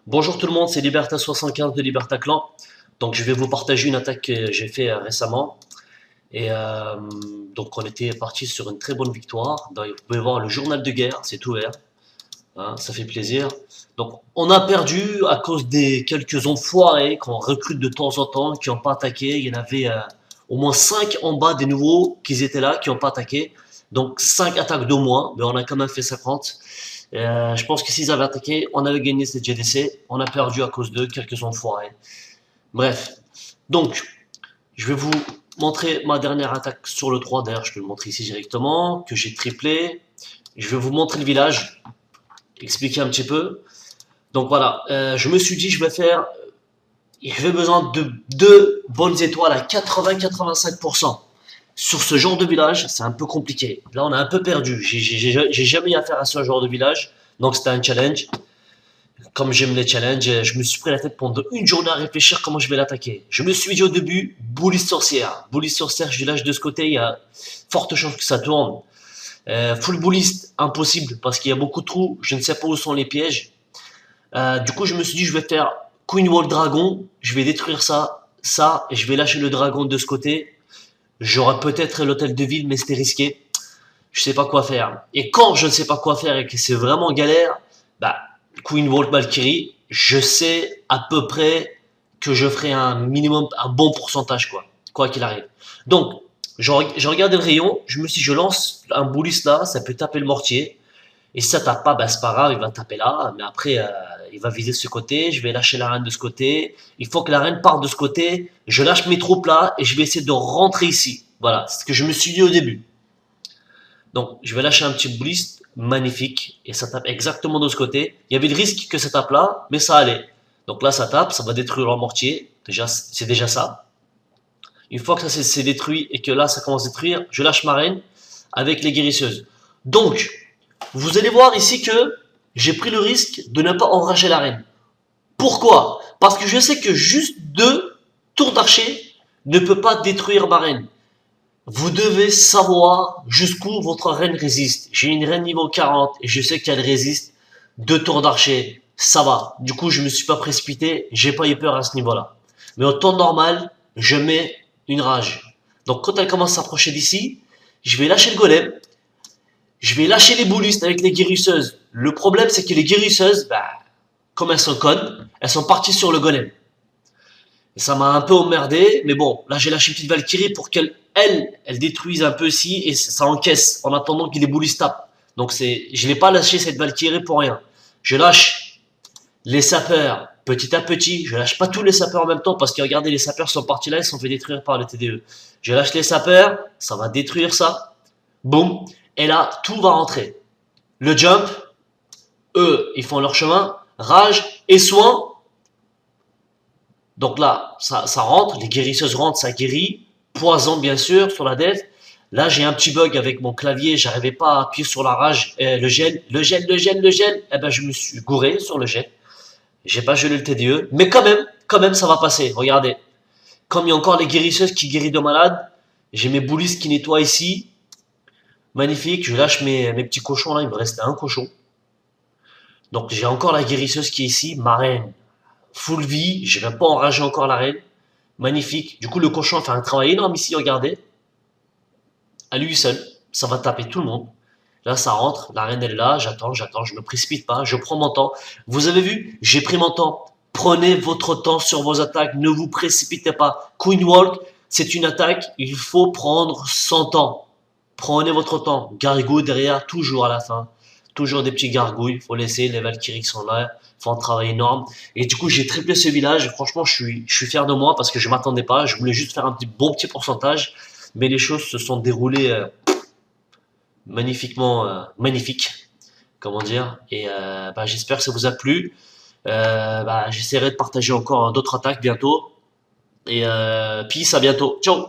Bonjour tout le monde, c'est Liberta75 de Liberta Clan. Donc je vais vous partager une attaque que j'ai fait récemment. Et donc on était parti sur une très bonne victoire. Donc, vous pouvez voir le journal de guerre, c'est ouvert. Hein, ça fait plaisir. Donc on a perdu à cause des quelques enfoirés qu'on recrute de temps en temps, qui n'ont pas attaqué. Il y en avait au moins 5 en bas des nouveaux qui étaient là, qui n'ont pas attaqué. Donc 5 attaques de moins, mais on a quand même fait 50. Je pense que s'ils avaient attaqué, on avait gagné cette GDC. On a perdu à cause d'eux, quelques enfoirés. Bref. Donc, je vais vous montrer ma dernière attaque sur le 3. D'ailleurs, je peux le montrer ici directement, que j'ai triplé. Je vais vous montrer le village, expliquer un petit peu. Donc voilà, je me suis dit, j'avais besoin de deux bonnes étoiles à 80-85%. Sur ce genre de village, c'est un peu compliqué. Là, on a un peu perdu. J'ai jamais eu affaire à ce genre de village. Donc, c'était un challenge. Comme j'aime les challenges, je me suis pris la tête pendant une journée à réfléchir comment je vais l'attaquer. Je me suis dit au début, Bully sorcière. Bully sorcière, je lâche de ce côté, il y a forte chance que ça tourne. Full bullist, impossible, parce qu'il y a beaucoup de trous, je ne sais pas où sont les pièges. Du coup, je me suis dit, je vais faire Queen Wall Dragon, je vais détruire ça, et je vais lâcher le dragon de ce côté. J'aurai peut-être l'hôtel de ville, mais c'était risqué. Je sais pas quoi faire. Et quand je ne sais pas quoi faire et que c'est vraiment galère, bah, Queen Wall Valkyrie, je sais à peu près que je ferai un minimum, un bon pourcentage, quoi qu'il arrive. Donc, j'ai regardé le rayon, je me suis dit, je lance un bouliste là, ça peut taper le mortier. Et si ça tape pas, bah, c'est pas grave, il va taper là. Mais après, il va viser ce côté, je vais lâcher la reine de ce côté. Il faut que la reine parte de ce côté. Je lâche mes troupes là et je vais essayer de rentrer ici. Voilà, c'est ce que je me suis dit au début. Donc, je vais lâcher un petit blist magnifique et ça tape exactement de ce côté. Il y avait le risque que ça tape là, mais ça allait. Donc là, ça tape, ça va détruire leur mortier. Déjà, c'est déjà ça. Une fois que ça s'est détruit et que là, ça commence à détruire, je lâche ma reine avec les guérisseuses. Donc, vous allez voir ici que j'ai pris le risque de ne pas enrager la reine. Pourquoi? Parce que je sais que juste 2 tours d'archer ne peut pas détruire ma reine. Vous devez savoir jusqu'où votre reine résiste. J'ai une reine niveau 40 et je sais qu'elle résiste 2 tours d'archer. Ça va. Du coup, je me suis pas précipité. J'ai pas eu peur à ce niveau-là. Mais au temps normal, je mets une rage. Donc, quand elle commence à s'approcher d'ici, je vais lâcher le golem. Je vais lâcher les boulistes avec les guérisseuses. Le problème, c'est que les guérisseuses, bah, comme elles sont connes, elles sont parties sur le golem. Et ça m'a un peu emmerdé, mais bon, là j'ai lâché une petite Valkyrie pour elle détruise un peu ici et ça encaisse en attendant qu'il les boulistes tapent. Donc je n'ai pas lâché cette Valkyrie pour rien. Je lâche les sapeurs petit à petit. Je lâche pas tous les sapeurs en même temps parce que regardez, les sapeurs sont partis là, ils sont fait détruire par le TDE. Je lâche les sapeurs, ça va détruire ça. Boum. Et là, tout va rentrer. Le jump, eux, ils font leur chemin. Rage et soin. Donc là, ça rentre, les guérisseuses rentrent, ça guérit. Poison, bien sûr, sur la dev. Là, j'ai un petit bug avec mon clavier, j'arrivais pas à appuyer sur la rage, le gel. Eh ben, je me suis gouré sur le gel. J'ai pas gelé le TDE, mais quand même, ça va passer. Regardez. Comme il y a encore les guérisseuses qui guérissent de malades, j'ai mes boulistes qui nettoient ici. Magnifique, je lâche mes petits cochons là, il me restait un cochon. Donc j'ai encore la guérisseuse qui est ici, ma reine. Full vie, je vais pas enrager encore la reine. Magnifique. Du coup, le cochon fait un travail énorme ici, regardez. À lui seul, ça va taper tout le monde. Là, ça rentre, la reine elle est là, j'attends, je me précipite pas, je prends mon temps. Vous avez vu, j'ai pris mon temps. Prenez votre temps sur vos attaques, ne vous précipitez pas. Queen Walk, c'est une attaque, il faut prendre son temps. Prenez votre temps. Gargouille derrière, toujours à la fin. Toujours des petits gargouilles, faut laisser, les Valkyries qui sont là, font un travail énorme. Et du coup, j'ai triplé ce village, franchement, je suis fier de moi parce que je m'attendais pas, je voulais juste faire un bon petit pourcentage, mais les choses se sont déroulées magnifiquement, magnifiques, comment dire, et bah, j'espère que ça vous a plu. Bah, j'essaierai de partager encore d'autres attaques bientôt, et peace, à bientôt, ciao!